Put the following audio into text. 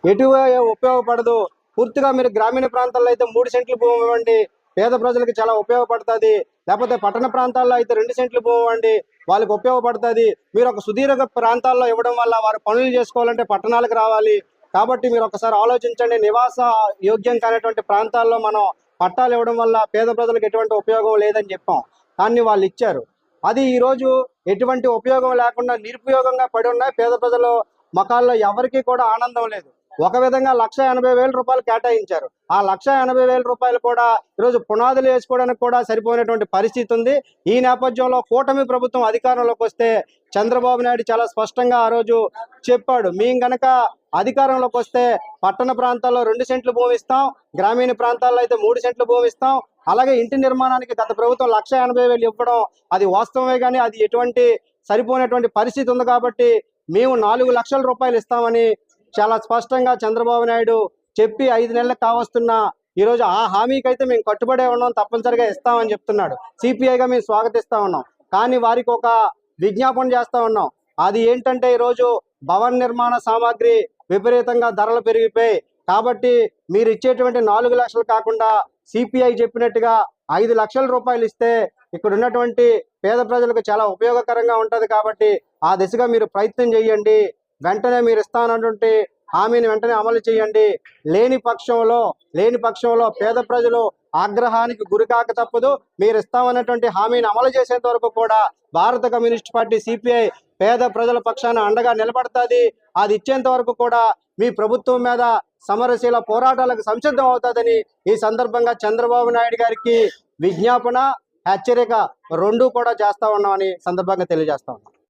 ఎటు ఉపయోగపడదు. పూర్తిగా మీరు గ్రామీణ ప్రాంతాల్లో అయితే 3 సెంట్లు భూమి ఇవ్వండి, పేద ప్రజలకు చాలా ఉపయోగపడుతుంది. లేకపోతే పట్టణ ప్రాంతాల్లో అయితే 2 సెంట్లు భూమి ఇవ్వండి, వాళ్ళకి ఉపయోగపడుతుంది. మీరు ఒక సుదీర్ఘ ప్రాంతాల్లో ఇవ్వడం వల్ల వారు పనులు చేసుకోవాలంటే పట్టణాలకు రావాలి. కాబట్టి మీరు ఒకసారి ఆలోచించండి. నివాస యోగ్యం కానటువంటి ప్రాంతాల్లో మనం పట్టాలు ఇవ్వడం వల్ల పేద ప్రజలకు ఎటువంటి ఉపయోగం లేదని చెప్పాం, కానీ వాళ్ళు ఇచ్చారు. అది ఈరోజు ఎటువంటి ఉపయోగం లేకుండా నిరుపయోగంగా పడి ఉన్నాయి. పేద ప్రజలు మొఖాల్లో ఎవరికీ కూడా ఆనందం లేదు. ఒక విధంగా 1,80,000 రూపాయలు కేటాయించారు. ఆ 1,80,000 రూపాయలు కూడా ఈరోజు పునాదులు వేసుకోవడానికి కూడా సరిపోయినటువంటి పరిస్థితి ఉంది. ఈ నేపథ్యంలో కూటమి ప్రభుత్వం అధికారంలోకి వస్తే చంద్రబాబు నాయుడు చాలా స్పష్టంగా ఆ రోజు చెప్పాడు, మేము గనక అధికారంలోకి వస్తే పట్టణ ప్రాంతాల్లో 2 సెంట్లు భూమి ఇస్తాం, గ్రామీణ ప్రాంతాల్లో అయితే 3 సెంట్లు భూమి ఇస్తాం. అలాగే ఇంటి నిర్మాణానికి గత ప్రభుత్వం 1,80,000 ఇవ్వడం అది వాస్తవమే, కానీ అది ఎటువంటి సరిపోయినటువంటి పరిస్థితి ఉంది. కాబట్టి మేము 4 లక్షల రూపాయలు ఇస్తామని చాలా స్పష్టంగా చంద్రబాబు నాయుడు చెప్పి 5 నెలలకు కావస్తున్న ఈరోజు ఆ హామీకైతే మేము కట్టుబడే ఉన్నాం, తప్పనిసరిగా ఇస్తామని చెప్తున్నాడు. సిపిఐగా మేము స్వాగతిస్తా ఉన్నాం. కానీ వారికి ఒక విజ్ఞాపన చేస్తా ఉన్నాం. అది ఏంటంటే ఈరోజు భవన నిర్మాణ సామాగ్రి విపరీతంగా ధరలు పెరిగిపోయి, కాబట్టి మీరు ఇచ్చేటువంటి 4 లక్షలు కాకుండా సిపిఐ చెప్పినట్టుగా 5 లక్షల రూపాయలు ఇస్తే ఇక్కడ ఉన్నటువంటి పేద ప్రజలకు చాలా ఉపయోగకరంగా ఉంటుంది. కాబట్టి ఆ దిశగా మీరు ప్రయత్నం చేయండి. వెంటనే మీరు ఇస్తానటువంటి హామీని వెంటనే అమలు చేయండి. లేని పక్షంలో పేద ప్రజలు ఆగ్రహానికి గురికాక తప్పదు. మీరు ఇస్తామన్నటువంటి హామీని అమలు చేసేంత వరకు కూడా భారత కమ్యూనిస్ట్ పార్టీ సిపిఐ పేద ప్రజల పక్షాన అండగా నిలబడుతుంది. అది ఇచ్చేంత వరకు కూడా మీ ప్రభుత్వం మీద సమరశీల పోరాటాలకు సంసిద్ధం అవుతుందని ఈ సందర్భంగా చంద్రబాబు నాయుడు గారికి విజ్ఞాపన, హెచ్చరిక 2 కూడా చేస్తా ఉన్నామని సందర్భంగా తెలియజేస్తా ఉన్నాం.